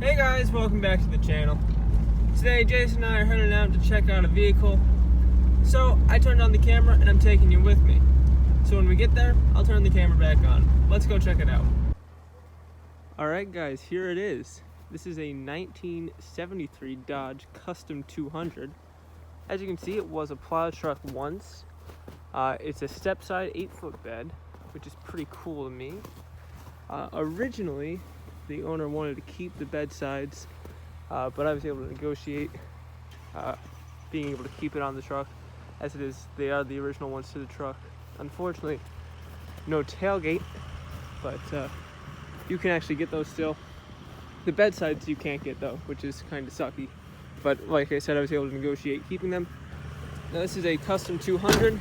Hey guys, welcome back to the channel. Today Jason and I are heading out to check out a vehicle. So I turned on the camera and I'm taking you with me. So when we get there, I'll turn the camera back on. Let's go check it out. Alright guys, here it is. This is a 1973 Dodge Custom 200. As you can see, it was a plow truck once. It's a step-side 8-foot bed, which is pretty cool to me. Originally, the owner wanted to keep the bed sides, but I was able to negotiate being able to keep it on the truck, as it is, they are the original ones to the truck. Unfortunately, no tailgate, but you can actually get those still. The bed sides you can't get though, which is kind of sucky. But like I said, I was able to negotiate keeping them. Now this is a Custom 200.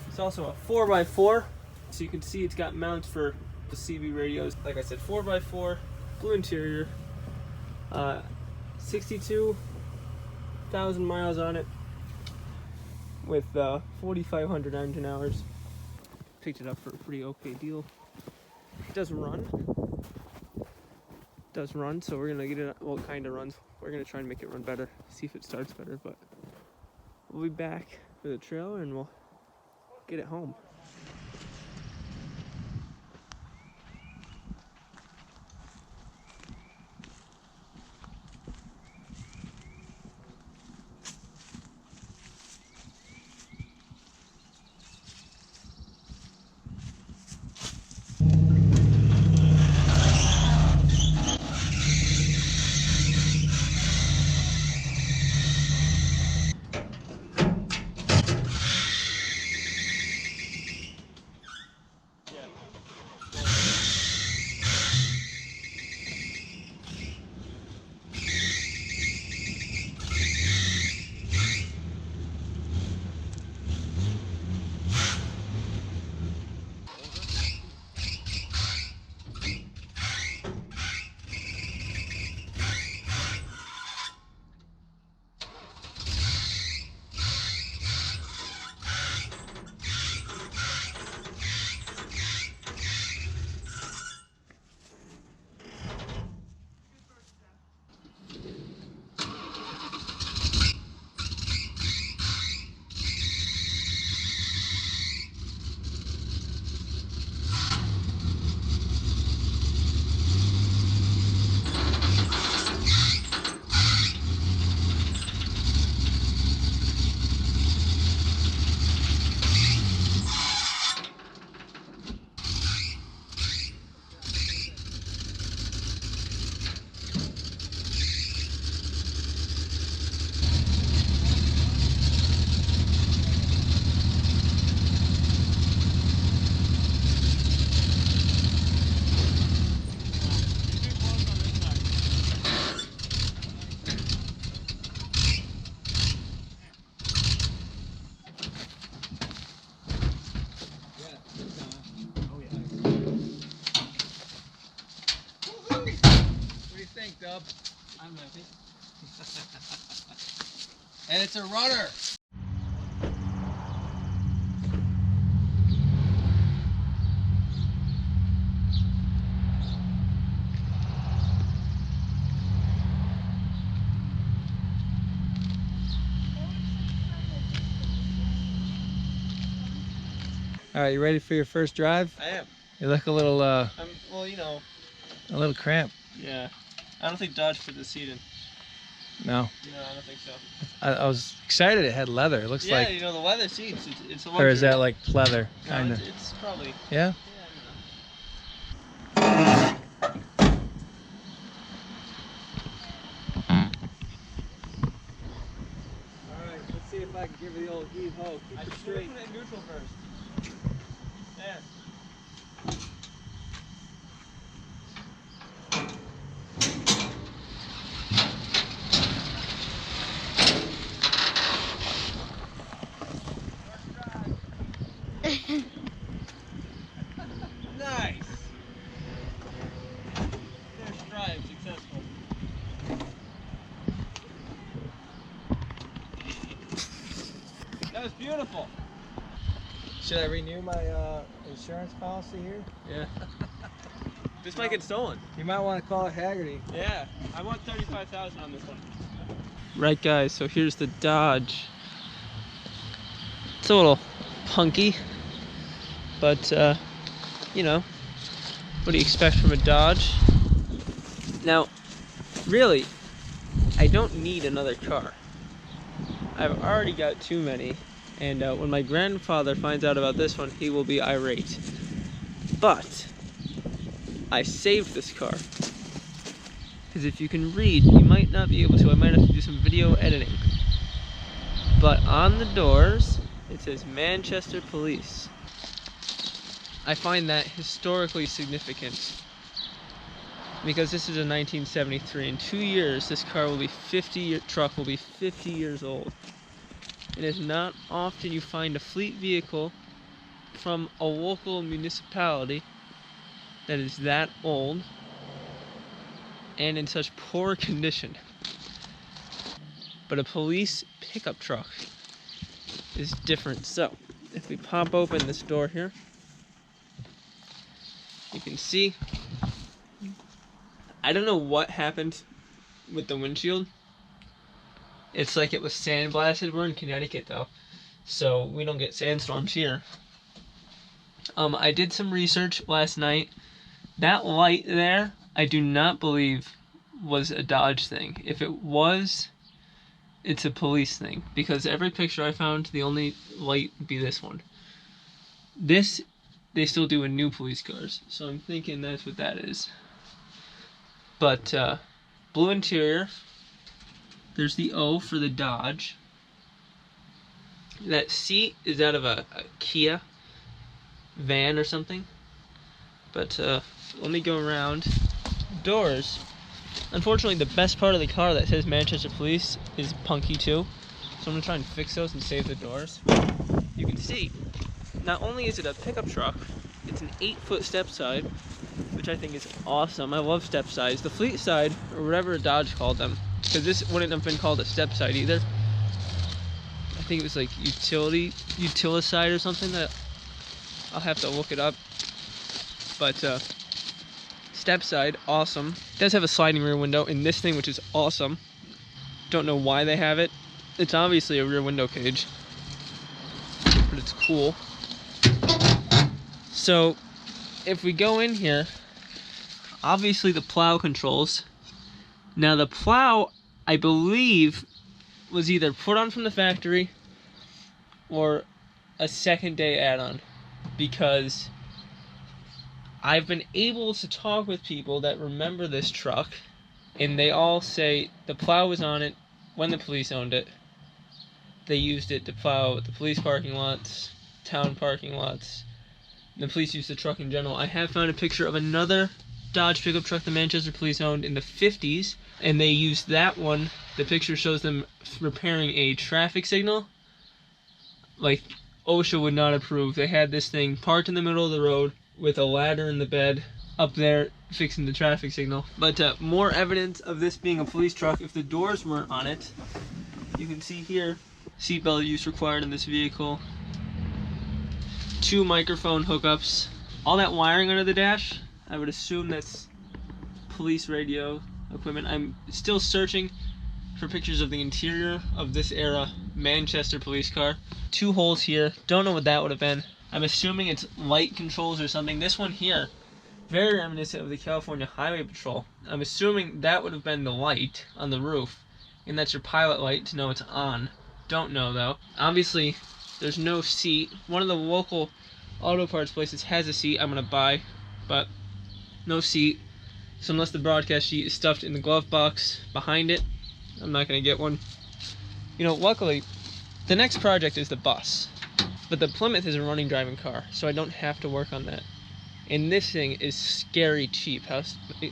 It's also a 4x4, so you can see it's got mounts for the CB radios. Like I said, 4x4, blue interior, 62,000 miles on it with 4,500 engine hours. Picked it up for a pretty okay deal. It does run. So we're gonna get it. Well, it kind of runs. We're gonna try and make it run better. See if it starts better. But we'll be back for the trailer and we'll get it home. Dub. I'm happy. And it's a runner. All right, you ready for your first drive? I am. You look a little Well, you know. a little cramped. Yeah. I don't think Dodge put the seat in. No. No, I don't think so. I was excited it had leather. It looks like. Yeah, you know, the leather seats, it's a luxury. Or is that like pleather? No, Kind of. it's probably. Yeah? Alright, let's see if I can give you the old heave-ho. Keep it straight. Put it in neutral first. There. Nice. First drive successful. That was beautiful. Should I renew my insurance policy here? Yeah. This might get stolen. You might want to call it Haggerty. Yeah, I want $35,000 on this one. Right, guys, so here's the Dodge. It's a little punky, but you know, what do you expect from a Dodge? Now, really, I don't need another car. I've already got too many, and when my grandfather finds out about this one, he will be irate. But I saved this car, because if you can read, you might not be able to. I might have to do some video editing. But on the doors, it says Manchester Police. I find that historically significant, because this is a 1973. In 2 years, this car will be truck will be 50 years old. It is not often you find a fleet vehicle from a local municipality that is that old and in such poor condition. But a police pickup truck is different. So, if we pop open this door here, you can see, I don't know what happened with the windshield. It's like it was sandblasted. We're in Connecticut though, so we don't get sandstorms here. I did some research last night. That light there, I do not believe was a Dodge thing. If it was, it's a police thing, because every picture I found, the only light would be this one. This, they still do in new police cars, so I'm thinking that's what that is. But blue interior. There's the O for the Dodge. That seat is out of a Kia van or something. But let me go around. Doors. Unfortunately, the best part of the car that says Manchester Police is punky too. So I'm gonna try and fix those and save the doors. You can see, not only is it a pickup truck, it's an 8-foot step side, which I think is awesome. I love step sides. The fleet side, or whatever Dodge called them, because this wouldn't have been called a step side either. I think it was like utilicide or something. That I'll have to look it up. But step side, awesome. It does have a sliding rear window in this thing, which is awesome. Don't know why they have it. It's obviously a rear window cage, but it's cool. So if we go in here, obviously the plow controls. Now the plow, I believe, was either put on from the factory or a second day add-on, because I've been able to talk with people that remember this truck, and they all say the plow was on it when the police owned it. They used it to plow the police parking lots, town parking lots. The police used the truck in general. I have found a picture of another Dodge pickup truck the Manchester Police owned in the 50s, and they used that one. The picture shows them repairing a traffic signal. Like, OSHA would not approve. They had this thing parked in the middle of the road with a ladder in the bed up there fixing the traffic signal. But more evidence of this being a police truck. If the doors weren't on it, you can see here, seatbelt use required in this vehicle. 2 microphone hookups. All that wiring under the dash, I would assume that's police radio equipment. I'm still searching for pictures of the interior of this era Manchester police car. 2 holes here. Don't know what that would have been. I'm assuming it's light controls or something. This one here, very reminiscent of the California Highway Patrol. I'm assuming that would have been the light on the roof, and that's your pilot light to know it's on. Don't know though. Obviously, there's no seat. One of the local auto parts places has a seat I'm gonna buy, but no seat. So unless the broadcast sheet is stuffed in the glove box behind it, I'm not gonna get one. You know, luckily, the next project is the bus, but the Plymouth is a running driving car, so I don't have to work on that. And this thing is scary cheap.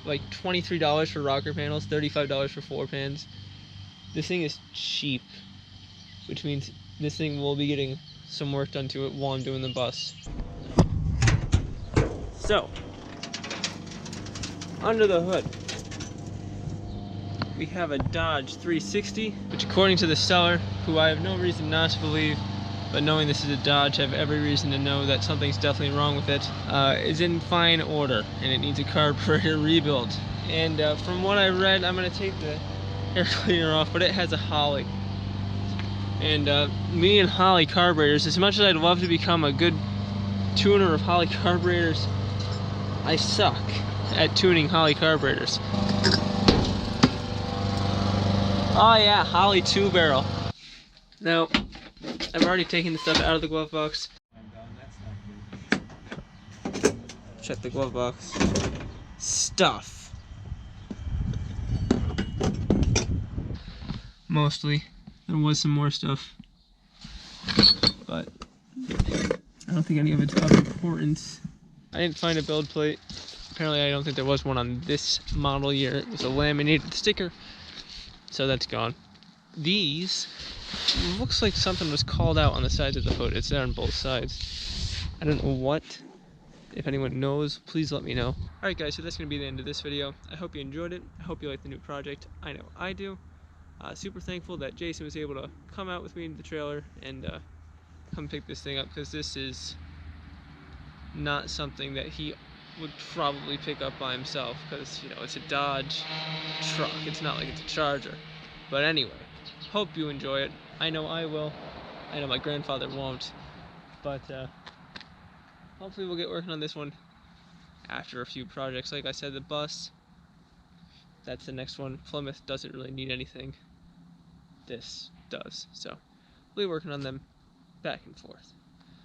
Like $23 for rocker panels, $35 for floor pans. This thing is cheap, which means this thing will be getting some work done to it while I'm doing the bus. So, under the hood, we have a Dodge 360, which according to the seller, who I have no reason not to believe but knowing this is a Dodge, I have every reason to know that something's definitely wrong with it. Is in fine order, and it needs a carburetor rebuild. And from what I read, I'm going to take the air cleaner off, but it has a Holley. And me and Holley carburetors, as much as I'd love to become a good tuner of Holley carburetors, I suck at tuning Holley carburetors. Oh yeah, Holley 2-barrel. Now, I've already taken the stuff out of the glove box. Check the glove box. Stuff. Mostly. There was some more stuff, but I don't think any of it's of importance. I didn't find a build plate. Apparently I don't think there was one on this model year. It was a laminated sticker, so that's gone. These, looks like something was called out on the sides of the hood. It's there on both sides. I don't know what. If anyone knows, please let me know. Alright guys, so that's going to be the end of this video. I hope you enjoyed it. I hope you like the new project. I know I do. Super thankful that Jason was able to come out with me in the trailer and come pick this thing up, because this is not something that he would probably pick up by himself, because, you know, it's a Dodge truck. It's not like it's a Charger. But anyway, hope you enjoy it. I know I will. I know my grandfather won't. But hopefully we'll get working on this one after a few projects. Like I said, the bus, that's the next one. Plymouth doesn't really need anything. This does. So we'll be working on them back and forth.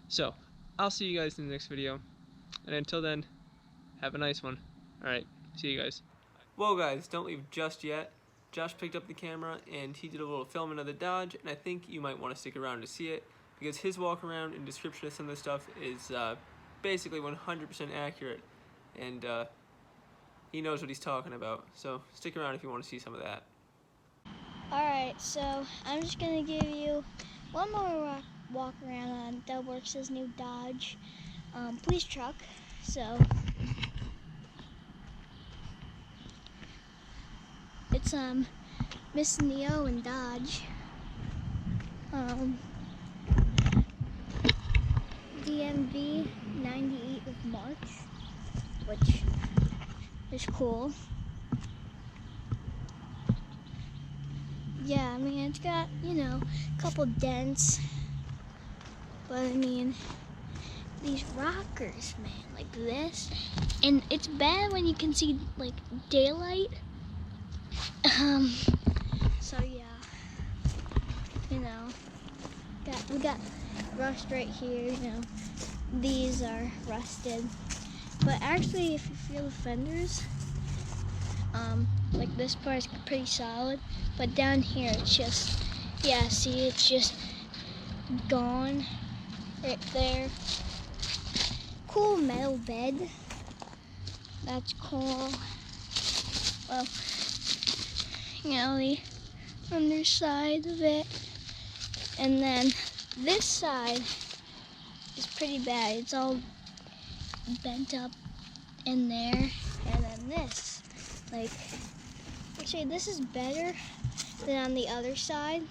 So I'll see you guys in the next video. And until then, have a nice one. Alright, see you guys. Well guys, don't leave just yet. Josh picked up the camera and he did a little filming of the Dodge, and I think you might want to stick around to see it, because his walk around and description of some of the stuff is basically 100% accurate, and he knows what he's talking about. So stick around if you want to see some of that. Alright, so I'm just going to give you one more walk around on Dubworks' new Dodge police truck. So it's Miss Neo and Dodge. DMV 98 of March, which is cool. Yeah, I mean, it's got, you know, a couple dents, but I mean, these rockers, man, like this, and it's bad when you can see, like, daylight. So yeah, you know, we got rust right here, you know, these are rusted, but actually, if you feel the fenders, like this part is pretty solid, but down here it's just, yeah, see, it's just gone right there. Cool metal bed, that's cool. Well, you know, the underside of it, and then this side is pretty bad. It's all bent up in there, and then this, like, actually this is better than on the other side,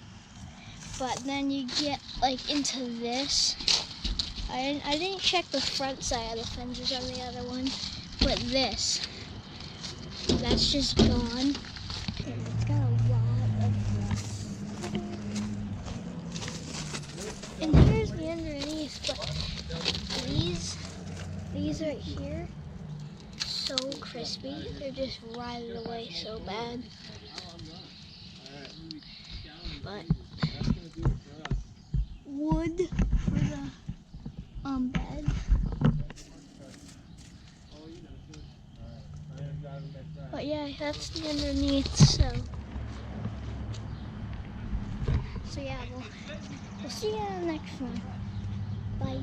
but then you get like into this. I didn't check the front side of the fenders on the other one, but this, that's just gone. And it's got a lot of rust. And here's the underneath, but these right here, so crispy. They're just rotted away so bad. But wood for the bed. But yeah, that's the underneath. So yeah, we'll see you on the next one. Bye.